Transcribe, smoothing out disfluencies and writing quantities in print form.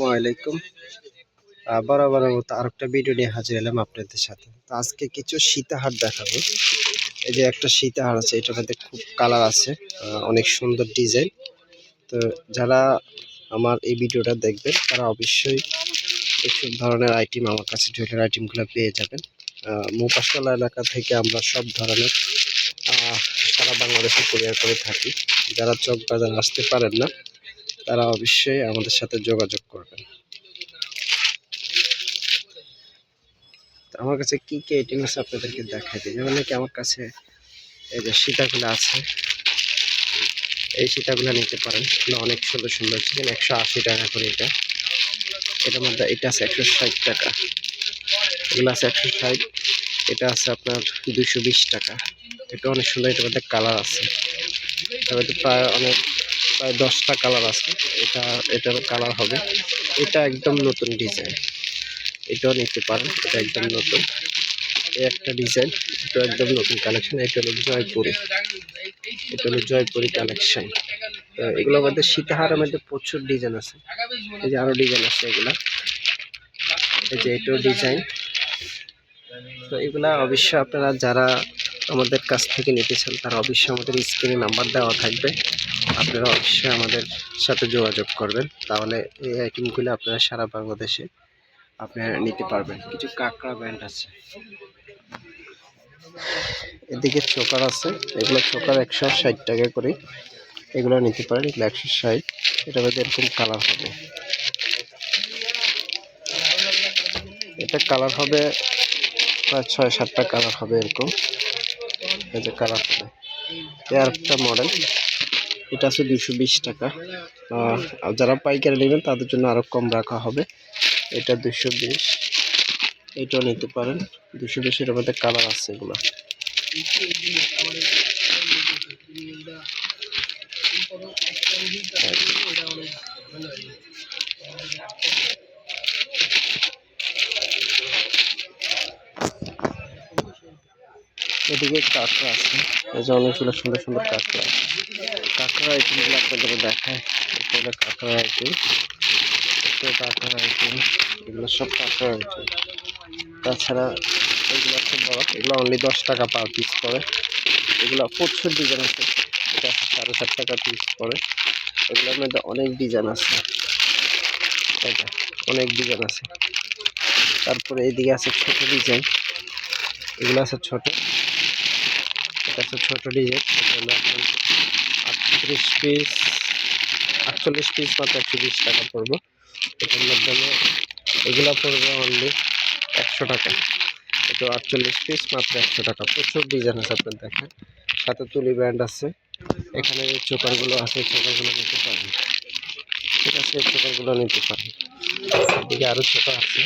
ওয়ালাইকুম। বরাবরের মতো আরেকটা ভিডিও নিয়ে হাজির হলাম আপনাদের সাথে। তো আজকে কিছু সীতাহার দেখাবো। এই যে একটা সীতাহার আছে, এটার মধ্যে খুব কালার আছে, অনেক সুন্দর ডিজাইন। তো যারা আমার এই ভিডিওটা দেখবেন তারা অবশ্যই এসব ধরনের আইটেম আমার কাছে জুয়েলারি আইটেমগুলো পেয়ে যাবেন। মৌপাশতলা এলাকা থেকে আমরা সব ধরনের সারা বাংলাদেশে কুরিয়ার করে থাকি। যারা চক বাজার আসতে পারেন না তারা অবশ্যই আমাদের সাথে যোগাযোগ করবেন। আমার কাছে কি কি আইটেম আছে আপনাদেরকে দেখাই দিই। যেমন নাকি আমার কাছে এই যে সীতাগুলো আছে, এই সীতাগুলো নিতে পারেন। অনেক সুন্দর সুন্দর, 180 টাকা করে এটা। এটার মধ্যে এটা আছে 160 টাকা, এগুলো আছে 160। এটা আছে আপনার 220 টাকা। এটা অনেক সুন্দর, এটার মধ্যে কালার আছে, তবে প্রায় 10টা কালার আছে। এটার কালার হবে। এটা একদম নতুন ডিজাইন, এটাও নিতে পারেন, এটা একদম নতুন। এই একটা ডিজাইন, এটা একদম নতুন কালেকশন। এটা হলো জয়পুরি, এটা হলো জয়পুরি কালেকশন। এগুলোর মধ্যে সীতাহারের মধ্যে প্রচুর ডিজাইন আছে। এই যে আরো ডিজাইন আছে এগুলা, এই যে এটাও ডিজাইন। তো এগুলা অবশ্যই আপনারা যারা আমাদের কাছ থেকে নিতে চান তারা অবশ্যই আমাদের স্ক্রিনে নাম্বার দেওয়া থাকবে। আপনারা অবশ্যই আমাদের সাথে যোগাযোগ করবেন, তাহলে এই আইটেমগুলো আপনারা সারা বাংলাদেশে আপনারা নিতে পারবেন। কিছু কাঁকড়া ব্যান্ড আছে, এদিকে চোকার আছে, এগুলো চোকার 160 টাকা করে। এগুলো নিতে পারেন, এগুলো 160। এটা মধ্যে এরকম কালার হবে, এটা কালার হবে প্রায় 6-7টা কালার হবে এরকম। এই যে কালার হবে, এর একটা মডেল। এটা আছে 220 টাকা। আর যারা পাইকারি নেবেন তাদের জন্য আরো কম রাখা হবে। এটা 220, এটাও নিতে পারেন 220। এর মধ্যে কালার আছে এগুলো। এদিকে কাঁকড়া আছে, এই যে অনেকগুলো সুন্দর সুন্দর কাঁকড়া। কাঁকড়া আইটেমগুলো আপনাদের দেখায়। এটা হলো কাঁকড়া আইটেম, কাঁকড়া আইটেম, এগুলো সব কাঁকড়া আইটেম। তাছাড়া এগুলো খুব বড়, এগুলো অনলি 10 টাকা পার পিস পড়ে। এগুলো প্রচুর ডিজাইন আছে, এটা আছে 7.5 টাকা পিস পড়ে। এগুলোর মধ্যে অনেক ডিজাইন আছে, অনেক ডিজাইন আছে। তারপরে এইদিকে আছে ছোট ডিজাইন, এগুলো আছে ছোট, এটা আছে ছোট ডিজাইন। এটা হলো আপনার 38 পিস, 48 পিস মাত্র 120 টাকা পড়বে। এটার মাধ্যমে এগুলো পড়বে অনলি 100 টাকা। এটা 48 পিস মাত্র 100 টাকা। প্রচুর ডিজাইন আছে, আপনার দেখেন। সাথে তুলি ব্যান্ড আছে, এখানে চোকারগুলো আছে, চোকারগুলো নিতে পারেন। ঠিক আছে, চোকারগুলো নিতে পারেন। এদিকে আরো চোকার আছে,